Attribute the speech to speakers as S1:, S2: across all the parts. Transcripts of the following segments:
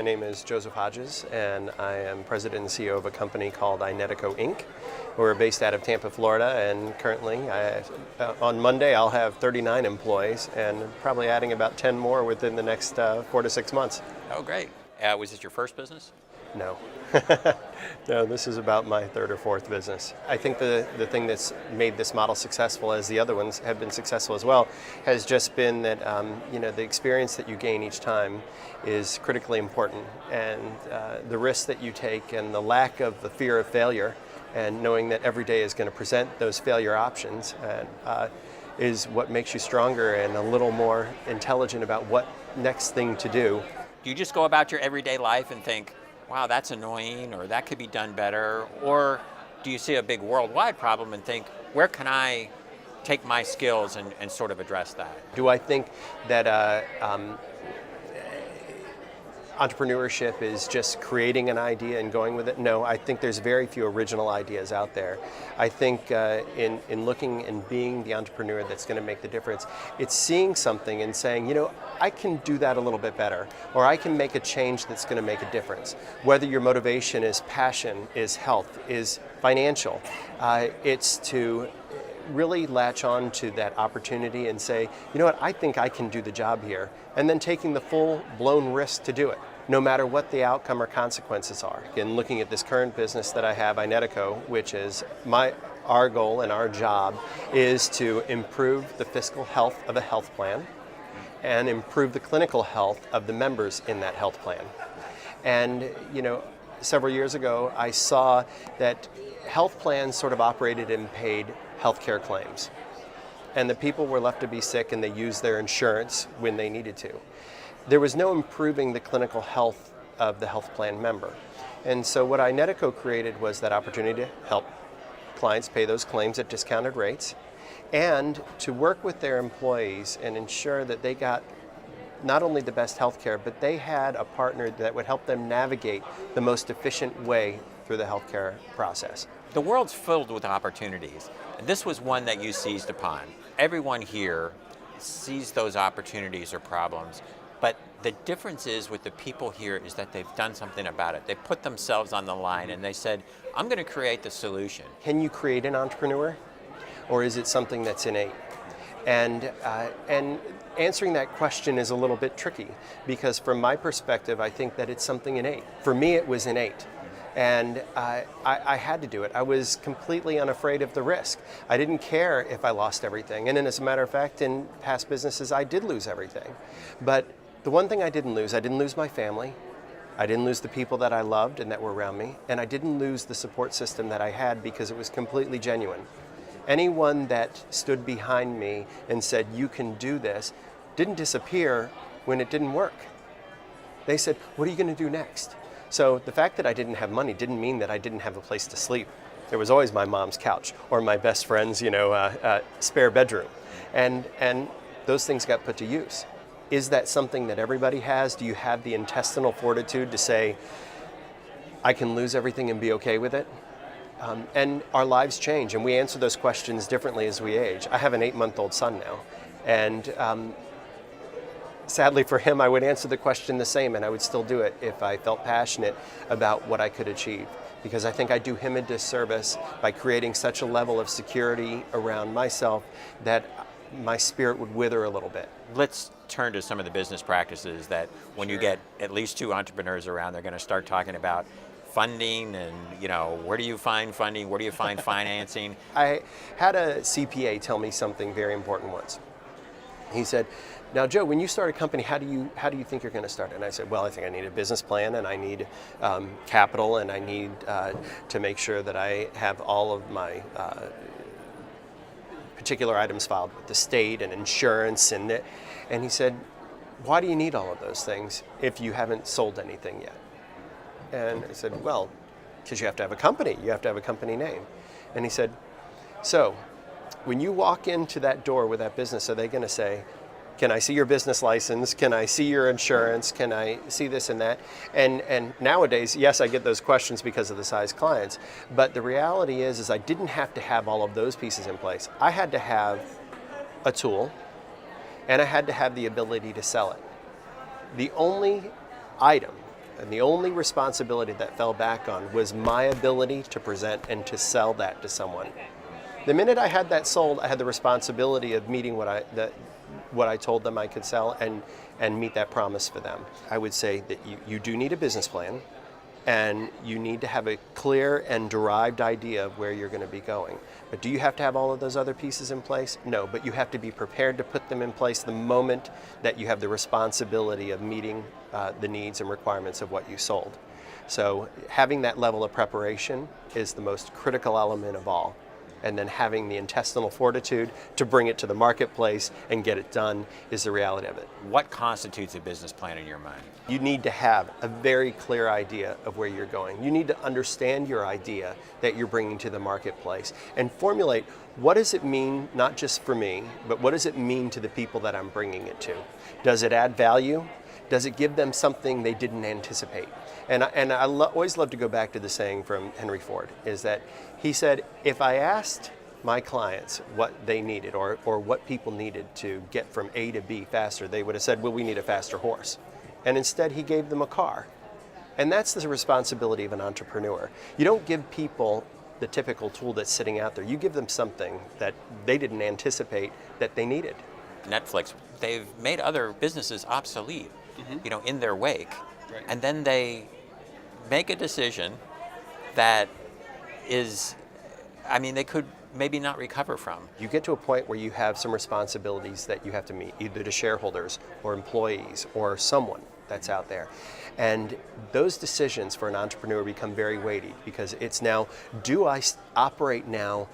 S1: name is Joseph Hodges, and I am president and CEO of a company called Inetico Inc. We're based out of Tampa, Florida, and currently, on Monday, I'll have 39 employees, and probably adding about 10 more within the next 4 to 6 months.
S2: Oh, great. Was this your first business?
S1: No. No, this is about my third or fourth business. I think the thing that's made this model successful, as the other ones have been successful as well, has just been that the experience that you gain each time is critically important, and the risk that you take and the lack of the fear of failure and knowing that every day is going to present those failure options is what makes you stronger and a little more intelligent about what next thing to do.
S2: Do you just go about your everyday life and think, wow, that's annoying, or that could be done better? Or do you see a big worldwide problem and think, where can I take my skills and sort of address that?
S1: Do I think that entrepreneurship is just creating an idea and going with it? No, I think there's very few original ideas out there. I think in looking and being the entrepreneur that's going to make the difference, it's seeing something and saying, I can do that a little bit better, or I can make a change that's going to make a difference. Whether your motivation is passion, is health, is financial, it's to really latch on to that opportunity and say, I think I can do the job here, and then taking the full-blown risk to do it, no matter what the outcome or consequences are. Again, looking at this current business that I have, Inetico, which is our goal and our job is to improve the fiscal health of a health plan and improve the clinical health of the members in that health plan. And, several years ago, I saw that health plans sort of operated and paid healthcare claims. And the people were left to be sick, and they used their insurance when they needed to. There was no improving the clinical health of the health plan member. And so what Inetico created was that opportunity to help clients pay those claims at discounted rates, and to work with their employees and ensure that they got not only the best health care, but they had a partner that would help them navigate the most efficient way through the healthcare process.
S2: The world's filled with opportunities. This was one that you seized upon. Everyone here sees those opportunities or problems, but the difference is with the people here is that they've done something about it. They put themselves on the line and they said, I'm going to create the solution.
S1: Can you create an entrepreneur, or is it something that's innate? And answering that question is a little bit tricky, because from my perspective, I think that it's something innate. For me, it was innate. And I had to do it. I was completely unafraid of the risk. I didn't care if I lost everything. And as a matter of fact, in past businesses, I did lose everything. But the one thing I didn't lose my family. I didn't lose the people that I loved and that were around me. And I didn't lose the support system that I had, because it was completely genuine. Anyone that stood behind me and said, you can do this, didn't disappear when it didn't work. They said, what are you going to do next? So the fact that I didn't have money didn't mean that I didn't have a place to sleep. There was always my mom's couch or my best friend's, spare bedroom. And those things got put to use. Is that something that everybody has? Do you have the intestinal fortitude to say, I can lose everything and be okay with it? And our lives change, and we answer those questions differently as we age. I have an 8-month-old son now, and sadly for him, I would answer the question the same, and I would still do it if I felt passionate about what I could achieve. Because I think I do him a disservice by creating such a level of security around myself that my spirit would wither a little bit.
S2: Let's turn to some of the business practices that when you get at least 2 entrepreneurs around, they're going to start talking about funding and, where do you find funding? Where do you find financing?
S1: I had a CPA tell me something very important once. He said, now, Joe, when you start a company, how do you think you're going to start it? And I said, well, I think I need a business plan, and I need capital, and I need to make sure that I have all of my particular items filed with the state and insurance. And he said, why do you need all of those things if you haven't sold anything yet? And I said, well, because you have to have a company. You have to have a company name. And he said, so when you walk into that door with that business, are they going to say, can I see your business license? Can I see your insurance? Can I see this and that? And nowadays, yes, I get those questions because of the size clients. But the reality is I didn't have to have all of those pieces in place. I had to have a tool, and I had to have the ability to sell it. The only item And the only responsibility that fell back on was my ability to present and to sell that to someone. The minute I had that sold, I had the responsibility of meeting what I told them I could sell and meet that promise for them. I would say that you do need a business plan, and you need to have a clear and derived idea of where you're going to be going. But do you have to have all of those other pieces in place? No, but you have to be prepared to put them in place the moment that you have the responsibility of meeting the needs and requirements of what you sold. So having that level of preparation is the most critical element of all. And then having the intestinal fortitude to bring it to the marketplace and get it done is the reality of it.
S2: What constitutes a business plan in your mind?
S1: You need to have a very clear idea of where you're going. You need to understand your idea that you're bringing to the marketplace and formulate what does it mean, not just for me, but what does it mean to the people that I'm bringing it to? Does it add value? Does it give them something they didn't anticipate? And I always love to go back to the saying from Henry Ford, is that he said, if I asked my clients what they needed or what people needed to get from A to B faster, they would have said, well, we need a faster horse. And instead he gave them a car. And that's the responsibility of an entrepreneur. You don't give people the typical tool that's sitting out there. You give them something that they didn't anticipate that they needed.
S2: Netflix, they've made other businesses obsolete, in their wake.
S1: Right.
S2: And then they make a decision that is, they could maybe not recover from.
S1: You get to a point where you have some responsibilities that you have to meet, either to shareholders or employees or someone that's out there. And those decisions for an entrepreneur become very weighty because it's now, do I operate now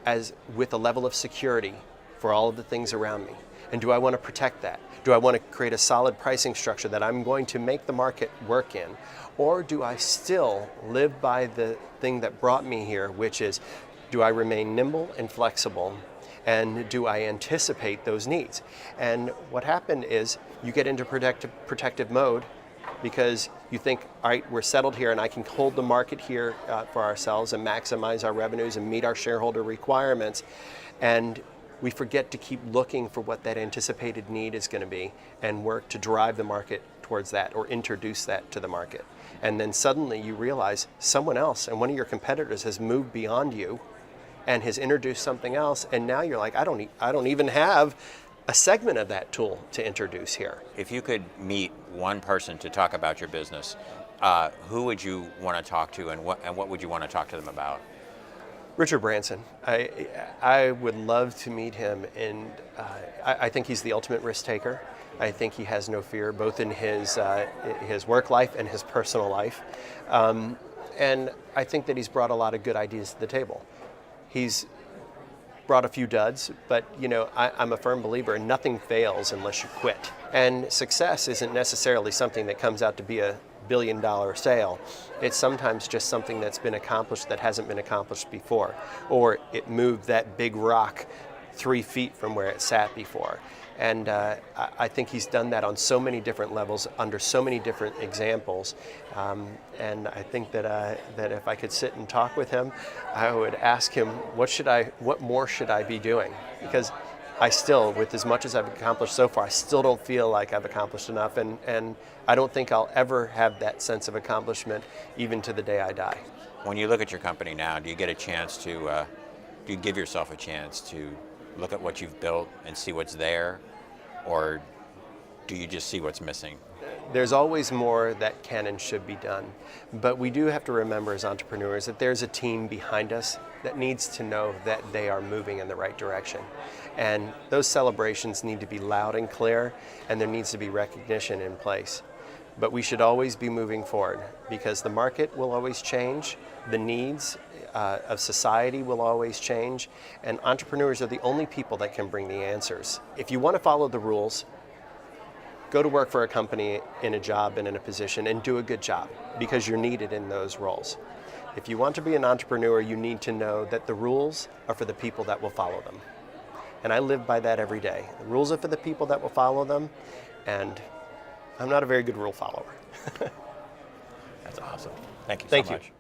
S1: as with a level of security for all of the things around me? And do I want to protect that? Do I want to create a solid pricing structure that I'm going to make the market work in? Or do I still live by the thing that brought me here, which is, do I remain nimble and flexible? And do I anticipate those needs? And what happened is you get into protective mode because you think, all right, we're settled here and I can hold the market here for ourselves and maximize our revenues and meet our shareholder requirements. And we forget to keep looking for what that anticipated need is going to be and work to drive the market towards that or introduce that to the market. And then suddenly you realize someone else and one of your competitors has moved beyond you and has introduced something else, and now you're like, I don't even have a segment of that tool to introduce here.
S2: If you could meet one person to talk about your business, who would you want to talk to, and what would you want to talk to them about?
S1: Richard Branson. I would love to meet him, and I think he's the ultimate risk taker. I think he has no fear, both in his work life and his personal life. And I think that he's brought a lot of good ideas to the table. He's brought a few duds, but I'm a firm believer in nothing fails unless you quit. And success isn't necessarily something that comes out to be a billion-dollar sale. It's sometimes just something that's been accomplished that hasn't been accomplished before, or it moved that big rock 3 feet from where it sat before. And I think he's done that on so many different levels, under so many different examples. And I think that if I could sit and talk with him, I would ask him, what more should I be doing? Because I still, with as much as I've accomplished so far, I still don't feel like I've accomplished enough. And I don't think I'll ever have that sense of accomplishment, even to the day I die.
S2: When you look at your company now, do you get a chance to, do you give yourself a chance to look at what you've built and see what's there, or do you just see what's missing?
S1: There's always more that can and should be done, but we do have to remember as entrepreneurs that there's a team behind us that needs to know that they are moving in the right direction. And those celebrations need to be loud and clear, and there needs to be recognition in place. But we should always be moving forward because the market will always change, the needs of society will always change, and entrepreneurs are the only people that can bring the answers. If you want to follow the rules, go to work for a company in a job and in a position and do a good job because you're needed in those roles. If you want to be an entrepreneur, you need to know that the rules are for the people that will follow them. And I live by that every day. The rules are for the people that will follow them, and I'm not a very good rule follower.
S2: That's awesome. Thank you so
S1: Thank you.
S2: much.